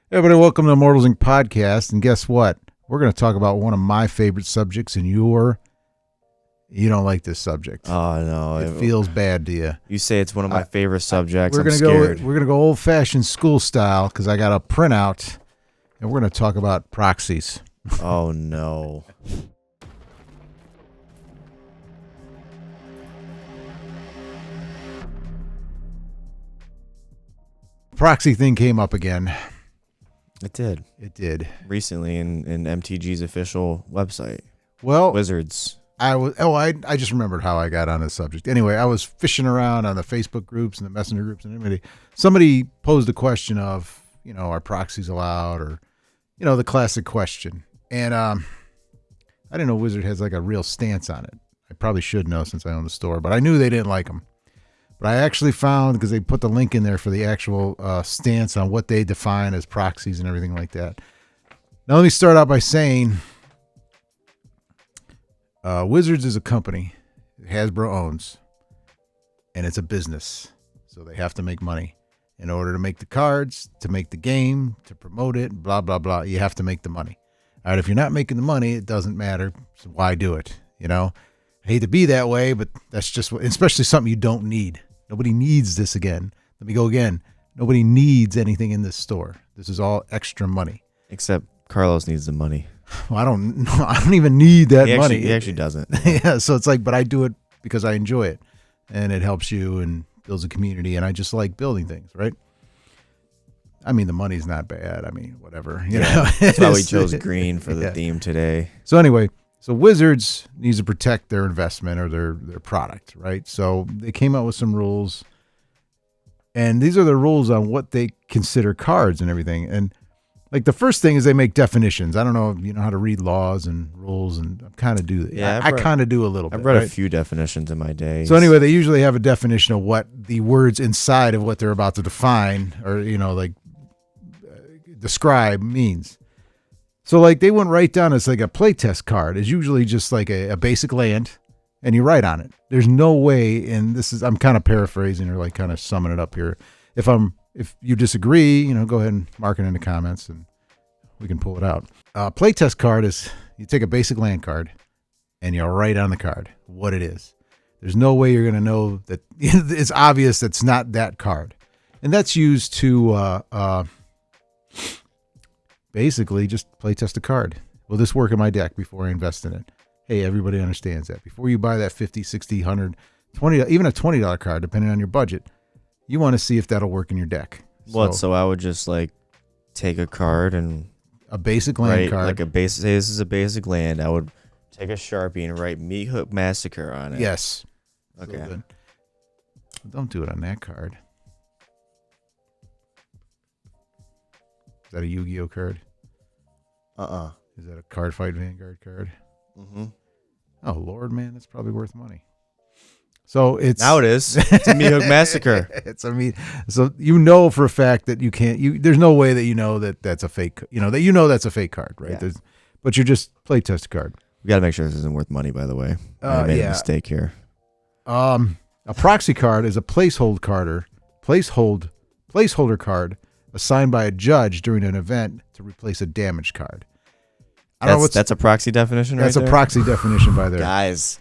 Everybody, welcome to Immortals Inc. podcast. And guess what? We're going to talk about one of my favorite subjects, and you don't like this subject. Oh no, it feels bad to you. You say it's one of my favorite subjects. We're gonna go old-fashioned school style because I got a printout, and we're going to talk about proxies. Oh no. Proxy thing came up again. It did. It did. Recently in MTG's official website. Well, Wizards. I just remembered how I got on this subject. Anyway, I was fishing around on the Facebook groups and the Messenger groups, and somebody posed the question of, are proxies allowed, or, the classic question. And I didn't know Wizard has like a real stance on it. I probably should know since I own the store, but I knew they didn't like them. But I actually found, because they put the link in there for the actual stance on what they define as proxies and everything like that. Now, let me start out by saying Wizards is a company that Hasbro owns, and it's a business. So they have to make money. In order to make the cards, to make the game, to promote it, blah, blah, blah, you have to make the money. All right, if you're not making the money, it doesn't matter. So why do it? I hate to be that way, but that's just especially something you don't need. Nobody needs this again. Let me go again. Nobody needs anything in this store. This is all extra money. Except Carlos needs the money. Well, I don't even need that money. He actually doesn't. Yeah, so it's like, but I do it because I enjoy it, and it helps you and builds a community, and I just like building things, right? I mean, the money's not bad. I mean, whatever. That's why we chose green for the theme today. So anyway. So Wizards needs to protect their investment or their product, right? So they came out with some rules, and these are the rules on what they consider cards and everything. And like the first thing is they make definitions. I don't know if you know how to read laws and rules, and I kind of do that. Yeah, I kind of do a little bit. I've read a few definitions in my day. So anyway, they usually have a definition of what the words inside of what they're about to define or describe means. So, like, they went right down as like a playtest card is usually just like a basic land, and you write on it. There's no way, and I'm kind of paraphrasing or like kind of summing it up here. If you disagree, go ahead and mark it in the comments, and we can pull it out. Playtest card is you take a basic land card, and you write on the card what it is. There's no way you're going to know that it's obvious that's not that card, and that's used to basically just play test a card. Will this work in my deck before I invest in it? Hey, everybody understands that. Before you buy that $50, $60, $100, $20, even a $20 card, depending on your budget, you want to see if that'll work in your deck. So I would just like take a card and a basic land card. Say this is a basic land. I would take a Sharpie and write Meat Hook Massacre on it. Yes. Okay. So don't do it on that card. Is that a Yu-Gi-Oh card? Is that a Card Fight Vanguard card? Mm-hmm. Oh, Lord, man, that's probably worth money. So now it is. It's a Meat Hook Massacre. So for a fact that you can't. There's no way that that's a fake. That's a fake card, right? Yeah. But you're just play test a card. We got to make sure this isn't worth money. By the way, I made a mistake here. A proxy card is a placeholder card assigned by a judge during an event to replace a damaged card. That's a proxy definition, right? That's a proxy definition by there. Guys,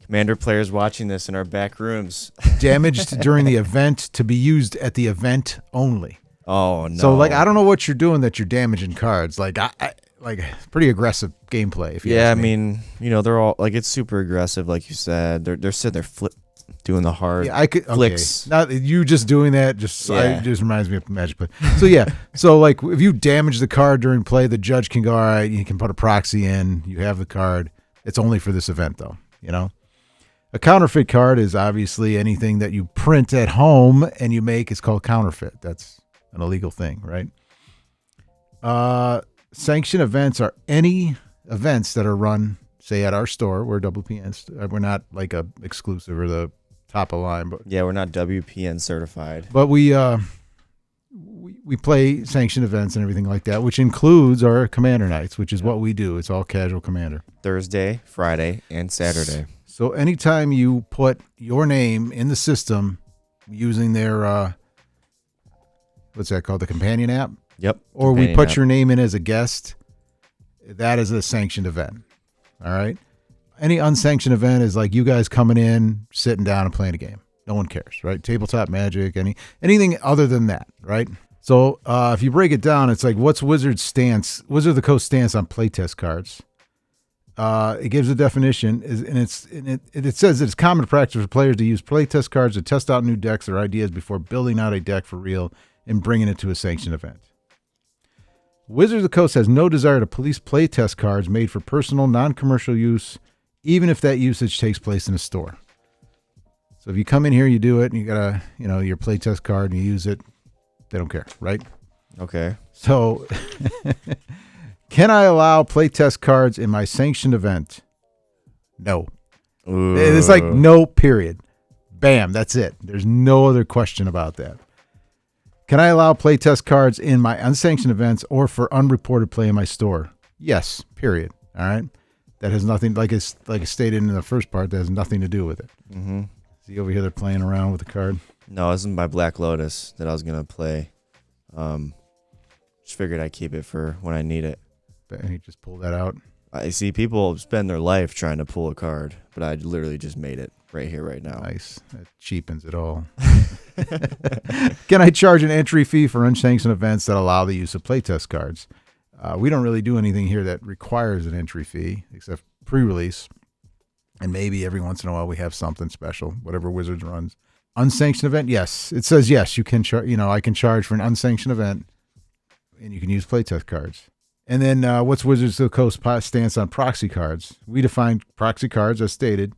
Commander players watching this in our back rooms. Damaged during the event to be used at the event only. Oh, no. So, I don't know what you're doing that you're damaging cards. Pretty aggressive gameplay. If you ask me. I mean, they're all, it's super aggressive, like you said. They're sitting there doing the hard flicks. Okay. Not you just doing that. It just reminds me of Magic Play. So yeah. So if you damage the card during play, the judge can go, all right, you can put a proxy in. You have the card. It's only for this event though. A counterfeit card is obviously anything that you print at home and you make. It's called counterfeit. That's an illegal thing, right? Sanctioned events are any events that are run, say, at our store. We're WPN. We're not like a exclusive or the top of line, but yeah, we're not WPN certified. But we play sanctioned events and everything like that, which includes our Commander nights, which is what we do. It's all casual Commander. Thursday, Friday, and Saturday. So anytime you put your name in the system using their what's that called? The companion app? Yep. or we Companion put app. your name in as a guest, that is a sanctioned event. All right. Any unsanctioned event is like you guys coming in, sitting down and playing a game. No one cares, right? Tabletop Magic, anything other than that, right? So if you break it down, it's like, what's Wizard of the Coast stance on playtest cards? It gives a definition, it says that it's common practice for players to use playtest cards to test out new decks or ideas before building out a deck for real and bringing it to a sanctioned event. Wizards of the Coast has no desire to police playtest cards made for personal, non-commercial use, even if that usage takes place in a store. So if you come in here, you do it, and you got your playtest card, and you use it, they don't care, right? Okay. So, can I allow playtest cards in my sanctioned event? No. Ooh. It's like no, period. Bam, that's it. There's no other question about that. Can I allow playtest cards in my unsanctioned events or for unreported play in my store? Yes, period. All right. That has nothing, like I stated in the first part, that has nothing to do with it. Mm-hmm. See over here, they're playing around with the card. No, this is my Black Lotus that I was going to play. Just figured I'd keep it for when I need it. But he just pulled that out. I see people spend their life trying to pull a card, but I literally just made it right here, right now. Nice. That cheapens it all. Can I charge an entry fee for unsanctioned events that allow the use of playtest cards? We don't really do anything here that requires an entry fee, except pre-release. And maybe every once in a while we have something special, whatever Wizards runs. Unsanctioned event, yes. It says yes, you can charge. I can charge for an unsanctioned event, and you can use playtest cards. And then what's Wizards of the Coast stance on proxy cards? We define proxy cards, as stated,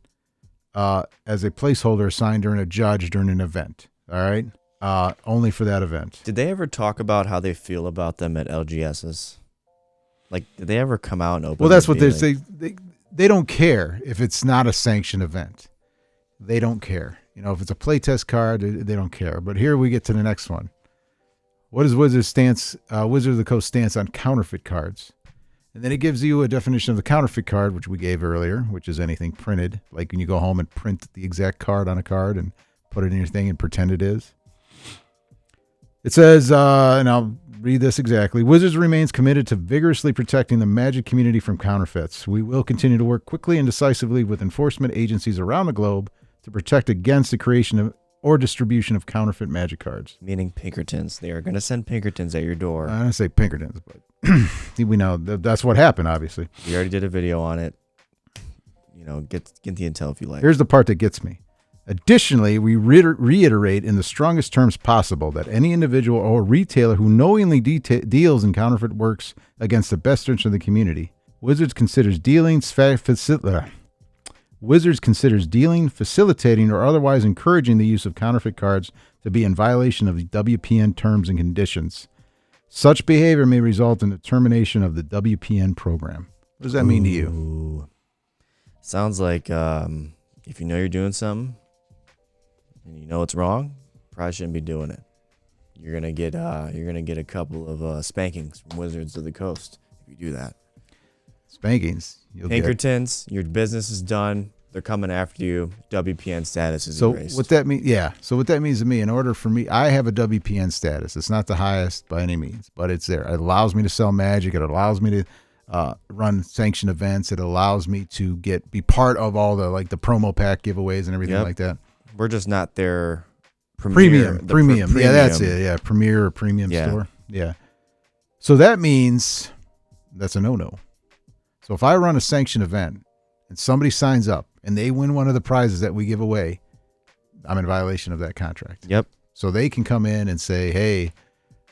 as a placeholder assigned during a judge during an event. All right? Only for that event. Did they ever talk about how they feel about them at LGSs? Like, did they ever come out and open? Well, that's what they say. They don't care if it's not a sanctioned event. They don't care. If it's a playtest card, they don't care. But here we get to the next one. What is Wizard of the Coast stance on counterfeit cards? And then it gives you a definition of the counterfeit card, which we gave earlier, which is anything printed. Like when you go home and print the exact card on a card and put it in your thing and pretend it is. It says, and I'll read this exactly, Wizards remains committed to vigorously protecting the Magic community from counterfeits. We will continue to work quickly and decisively with enforcement agencies around the globe to protect against the creation of or distribution of counterfeit Magic cards. Meaning Pinkertons. They are going to send Pinkertons at your door. I don't say Pinkertons, but we know that's what happened, obviously. We already did a video on it. Get the intel if you like. Here's the part that gets me. Additionally, we reiterate in the strongest terms possible that any individual or retailer who knowingly deals in counterfeit works against the best interest of the community. Wizards considers dealing, facilitating, or otherwise encouraging the use of counterfeit cards to be in violation of the WPN terms and conditions. Such behavior may result in the termination of the WPN program. What does that mean to you? Sounds like if you know you're doing something and you know it's wrong, probably shouldn't be doing it. You're gonna get a couple of spankings from Wizards of the Coast if you do that. Spankings. Pinkertons, your business is done. They're coming after you. WPN status is erased. So what that means to me, in order for me, I have a WPN status. It's not the highest by any means, but it's there. It allows me to sell Magic. It allows me to run sanctioned events. It allows me to be part of all the the promo pack giveaways and everything like that. We're just not their premium. premium. Yeah, that's it. Yeah, premier or premium store. Yeah. So that means that's a no-no. So if I run a sanctioned event and somebody signs up and they win one of the prizes that we give away, I'm in violation of that contract. Yep. So they can come in and say, hey,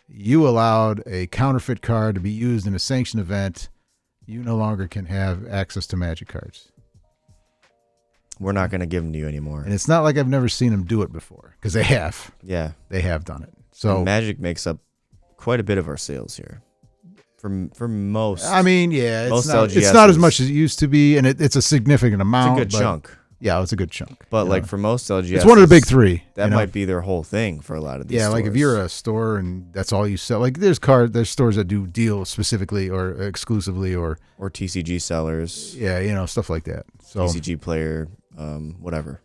you allowed a counterfeit card to be used in a sanctioned event. You no longer can have access to Magic cards. We're not going to give them to you anymore. And it's not like I've never seen them do it before, because they have. Yeah. They have done it. So and Magic makes up quite a bit of our sales here. For most. I mean, yeah, it's not as much as it used to be, and it's a significant amount. It's a good chunk. Yeah, it's a good chunk. But for most LGS, it's one of the big three. That might be their whole thing for a lot of these stores. Like if you're a store and that's all you sell, like there's stores that do deals specifically or exclusively or TCG sellers. Yeah, stuff like that. So TCG player, whatever.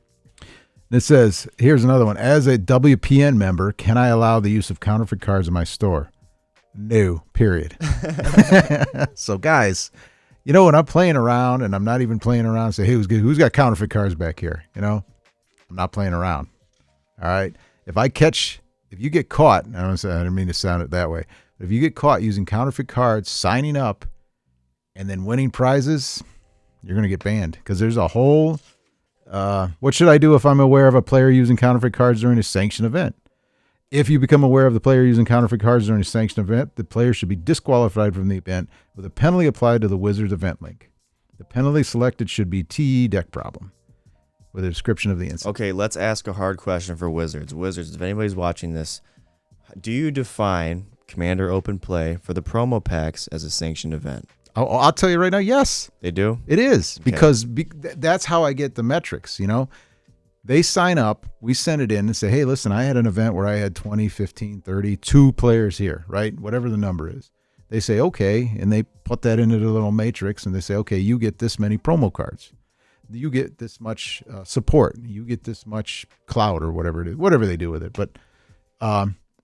It says, here's another one. As a WPN member, can I allow the use of counterfeit cards in my store? No, period. So guys, when I'm playing around and I'm not even playing around, say, hey, who's got counterfeit cards back here? I'm not playing around. All right. If you get caught, I didn't mean to sound it that way, but if you get caught using counterfeit cards, signing up, and then winning prizes, you're going to get banned because there's a whole, what should I do if I'm aware of a player using counterfeit cards during a sanctioned event? If you become aware of the player using counterfeit cards during a sanctioned event, the player should be disqualified from the event with a penalty applied to the Wizards event link. The penalty selected should be TE deck problem with a description of the incident. Okay, let's ask a hard question for Wizards. Wizards, if anybody's watching this, do you define Commander Open Play for the promo packs as a sanctioned event? I'll tell you right now, yes. They do? It is, because that's how I get the metrics, They sign up, we send it in and say, hey, listen, I had an event where I had 20, 15, 30, 2 players here, right? Whatever the number is. They say, okay, and they put that into the little matrix, and they say, okay, you get this many promo cards. You get this much support. You get this much clout or whatever it is, whatever they do with it. But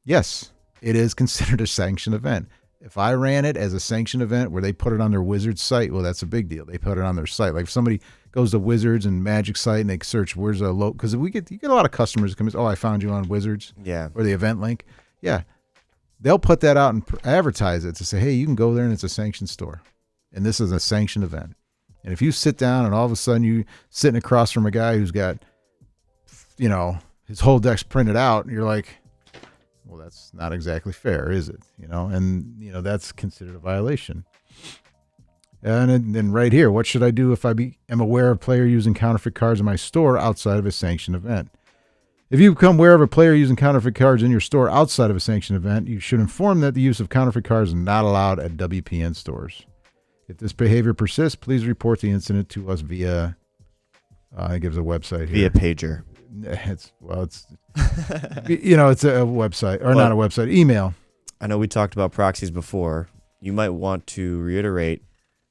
yes, it is considered a sanctioned event. If I ran it as a sanctioned event where they put it on their Wizards site, well, that's a big deal. They put it on their site. Like if somebody goes to Wizards and Magic site and they search where's a low, because you get a lot of customers that come in, oh, I found you on Wizards, or the event link, they'll put that out and advertise it to say, hey, you can go there and it's a sanctioned store, and this is a sanctioned event. And if you sit down and all of a sudden you sitting across from a guy who's got, his whole deck's printed out, and you're like, well, that's not exactly fair, is it? And that's considered a violation. And then right here, what should I do if I am aware of a player using counterfeit cards in my store outside of a sanctioned event? If you become aware of a player using counterfeit cards in your store outside of a sanctioned event, you should inform that the use of counterfeit cards is not allowed at WPN stores. If this behavior persists, please report the incident to us via, it gives a website here. Via pager. It's it's a website, or not a website, email. I know we talked about proxies before. You might want to reiterate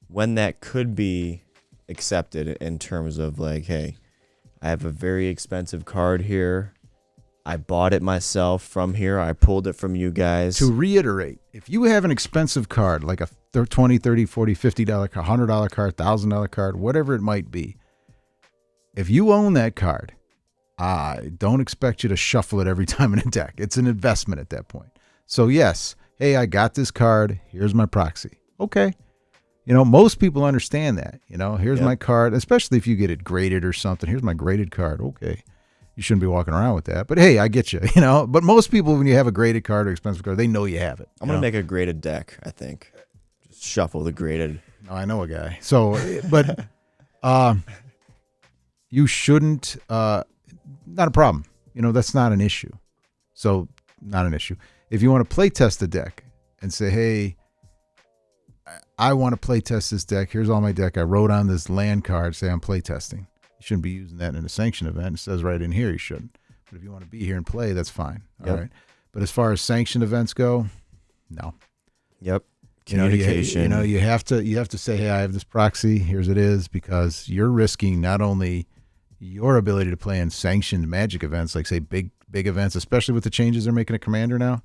when that could be accepted in terms of like, hey, I have a very expensive card here. I bought it myself from here. I pulled it from you guys. To reiterate, if you have an expensive card, like a $20, $30, $40, $50 card, $100 card, $1,000 card, whatever it might be, if you own that card, I don't expect you to shuffle it every time in a deck. It's an investment at that point. So yes, hey, I got this card. Here's my proxy. Okay. Most people understand that. Here's my card, especially if you get it graded or something. Here's my graded card. Okay. You shouldn't be walking around with that. But hey, I get you, But most people, when you have a graded card or expensive card, they know you have it. I'm going to make a graded deck, I think. Just shuffle the graded. Oh, I know a guy. So, but you shouldn't... not a problem. That's not an issue. So not an issue. If you want to play test the deck and say, hey, I want to play test this deck. Here's all my deck. I wrote on this land card, say I'm play testing. You shouldn't be using that in a sanctioned event. It says right in here you shouldn't. But if you want to be here and play, that's fine. All right. But as far as sanctioned events go, no. Yep. Communication. You have to say, hey, I have this proxy. Here's it is, because you're risking not only your ability to play in sanctioned Magic events, like say big events, especially with the changes they're making to Commander now,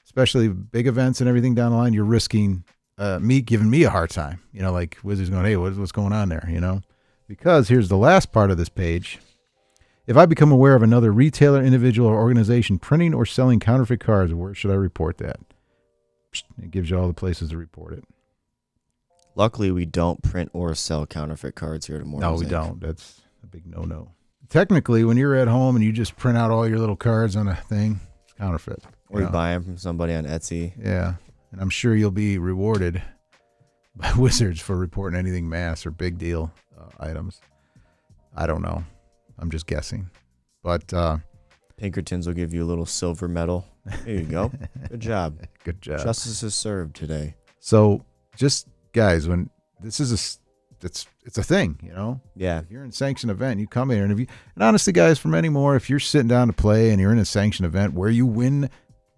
especially big events and everything down the line, you're risking me giving me a hard time, like Wizards going, hey, what's going on there, because here's the last part of this page. If I become aware of another retailer, individual, or organization printing or selling counterfeit cards, where should I report that? It gives you all the places to report it. Luckily, we don't print or sell counterfeit cards here at Immortals. No, we don't. That's a big no-no. Technically, when you're at home and you just print out all your little cards on a thing, it's counterfeit. Or you buy them from somebody on Etsy. Yeah, and I'm sure you'll be rewarded by Wizards for reporting anything mass or big deal items. I don't know. I'm just guessing. But Pinkertons will give you a little silver medal. There you go. Good job. Good job. Justice is served today. So just, guys, when this is it's a thing, Yeah. If you're in a sanctioned event, you come here, and honestly, guys, from anymore, if you're sitting down to play and you're in a sanctioned event where you win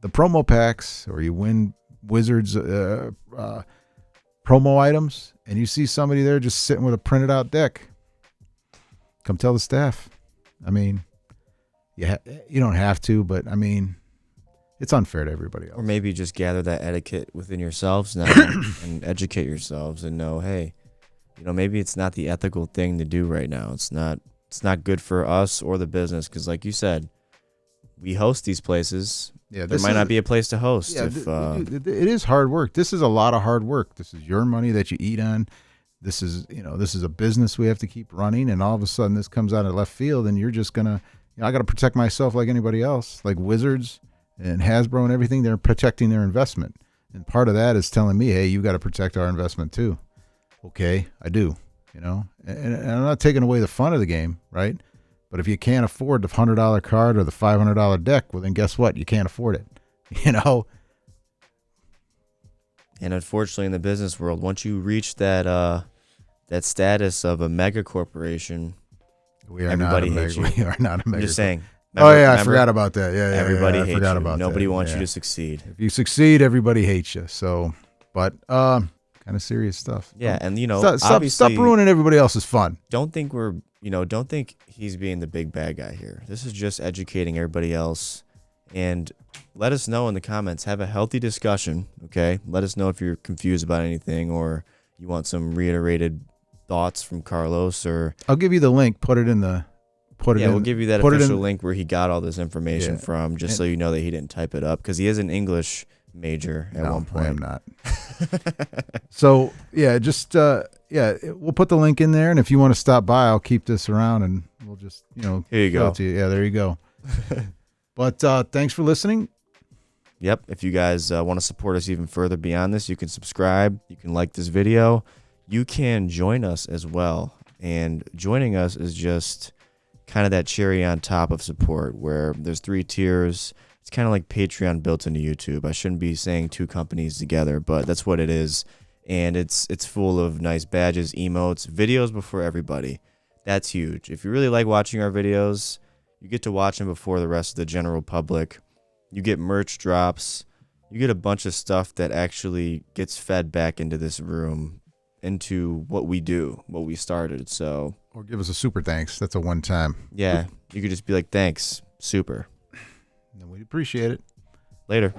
the promo packs or you win Wizards promo items, and you see somebody there just sitting with a printed out deck, come tell the staff. I mean, you don't have to, but I mean, it's unfair to everybody else. Or maybe just gather that etiquette within yourselves now and educate yourselves and know, hey, maybe it's not the ethical thing to do right now. It's not good for us or the business because, like you said, we host these places. Yeah, there might not be a place to host. Yeah, it is hard work. This is a lot of hard work. This is your money that you eat on. This is a business we have to keep running, and all of a sudden this comes out of left field, and you're just gonna, I got to protect myself like anybody else, like Wizards and Hasbro and everything. They're protecting their investment, and part of that is telling me, hey, you got to protect our investment too. Okay, I do. And I'm not taking away the fun of the game, right? But if you can't afford the $100 card or the $500 deck, well, then guess what? You can't afford it. And unfortunately, in the business world, once you reach that status of a mega corporation, everybody hates you. We are not a mega. I'm just saying. I forgot about that. Yeah, everybody hates forgot you. About Nobody that. wants you to succeed. If you succeed, everybody hates you. So, but kind of serious stuff. Yeah, and stop ruining everybody else's fun. Don't think he's being the big bad guy here. This is just educating everybody else. And let us know in the comments. Have a healthy discussion, okay? Let us know if you're confused about anything or you want some reiterated thoughts from Carlos. Or I'll give you the link. We'll give you that official link where he got all this information from, just so you know that he didn't type it up, because he is an English major at one point. I am not. So we'll put the link in there, and if you want to stop by, I'll keep this around, and we'll just here you go. Yeah, there you go. But thanks for listening. Yep. If you guys want to support us even further beyond this, you can subscribe. You can like this video. You can join us as well. And joining us is just kind of that cherry on top of support, where there's 3 tiers. It's kind of like Patreon built into YouTube. I shouldn't be saying 2 companies together, but that's what it is. And it's full of nice badges, emotes, videos before everybody. That's huge. If you really like watching our videos, you get to watch them before the rest of the general public. You get merch drops. You get a bunch of stuff that actually gets fed back into this room, into what we do, what we started. So, or give us a super thanks. That's a one-time. Yeah, you could just be like, thanks, super. And we'd appreciate it. Later.